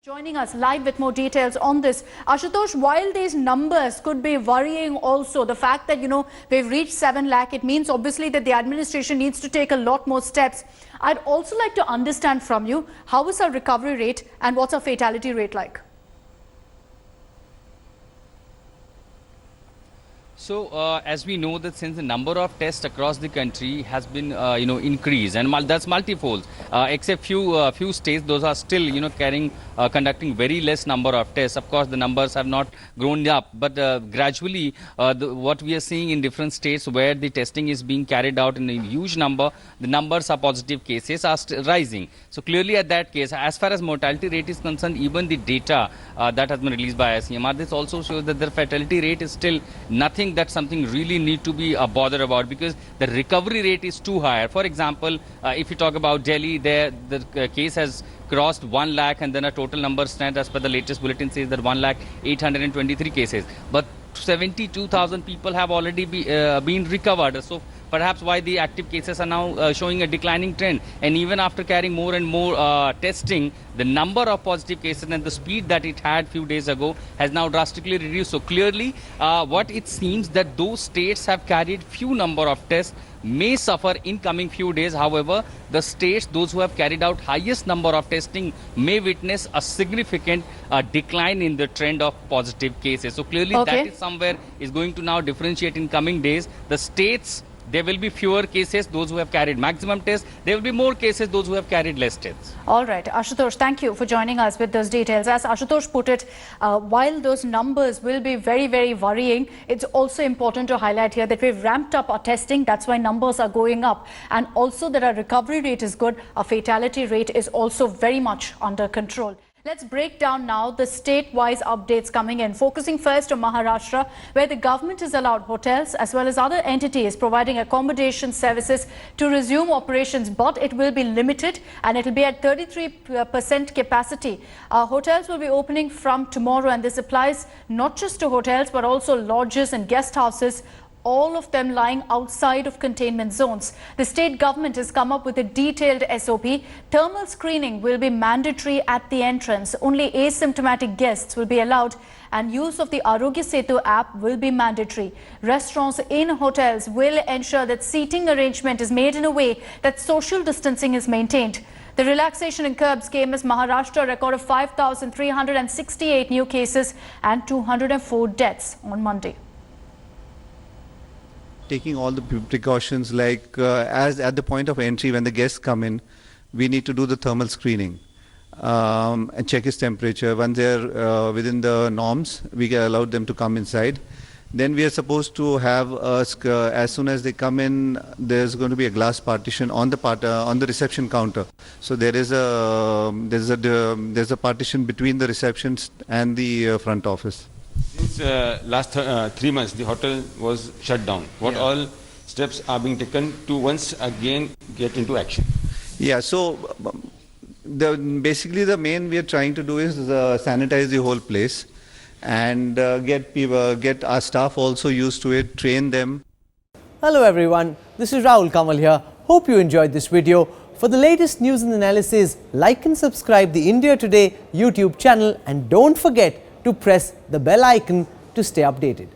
Joining us live with more details on this, Ashutosh, while these numbers could be worrying also, the fact that, we've reached 7 lakh, it means obviously that the administration needs to take a lot more steps. I'd also like to understand from you, how is our recovery rate and what's our fatality rate like? So, as we know that since the number of tests across the country has been, increased, and that's multifold, except few states, those are still, conducting very less number of tests. Of course, the numbers have not grown up, but gradually, what we are seeing in different states where the testing is being carried out in a huge number, the numbers of positive cases are rising. So clearly, at that case, as far as mortality rate is concerned, even the data that has been released by ICMR, this also shows that the fatality rate is still nothing that's something really need to be bothered about, because the recovery rate is too high. For example, if you talk about Delhi, there the case has crossed 1 lakh, and then a total number stands as per the latest bulletin says that 1,0823 cases. But 72,000 people have already been recovered. So perhaps why the active cases are now showing a declining trend. And even after carrying more and more testing, the number of positive cases and the speed that it had few days ago has now drastically reduced. So clearly, what it seems that those states have carried few number of tests may suffer in coming few days. However, the states, those who have carried out highest number of testing, may witness a significant decline in the trend of positive cases. So clearly, that is somewhere is going to now differentiate in coming days. The states, there will be fewer cases, those who have carried maximum tests. There will be more cases, those who have carried less tests. All right, Ashutosh, thank you for joining us with those details. As Ashutosh put it, while those numbers will be very, very worrying, it's also important to highlight here that we've ramped up our testing. That's why numbers are going up. And also that our recovery rate is good. Our fatality rate is also very much under control. Let's break down now the state-wise updates coming in, focusing first on Maharashtra, where the government has allowed hotels as well as other entities providing accommodation services to resume operations, but it will be limited and it will be at 33% capacity. Hotels will be opening from tomorrow, and this applies not just to hotels but also lodges and guest houses, all of them lying outside of containment zones. The state government has come up with a detailed SOP. Thermal screening will be mandatory at the entrance. Only asymptomatic guests will be allowed, and use of the Arogya Setu app will be mandatory. Restaurants in hotels will ensure that seating arrangement is made in a way that social distancing is maintained. The relaxation in curbs came as Maharashtra recorded 5,368 new cases and 204 deaths on Monday. Taking all the precautions, like as at the point of entry when the guests come in, we need to do the thermal screening and check his temperature. Once they're within the norms, we allow them to come inside. Then we are supposed to have as soon as they come in, there's going to be a glass partition on the reception counter. So there's a partition between the receptions and the front office. Since last 3 months, the hotel was shut down. What all steps are being taken to once again get into action? Yeah, so basically the main we are trying to do is sanitize the whole place and get our staff also used to it, train them. Hello everyone, this is Rahul Kamal here. Hope you enjoyed this video. For the latest news and analysis, like and subscribe the India Today YouTube channel, and don't forget to press the bell icon to stay updated.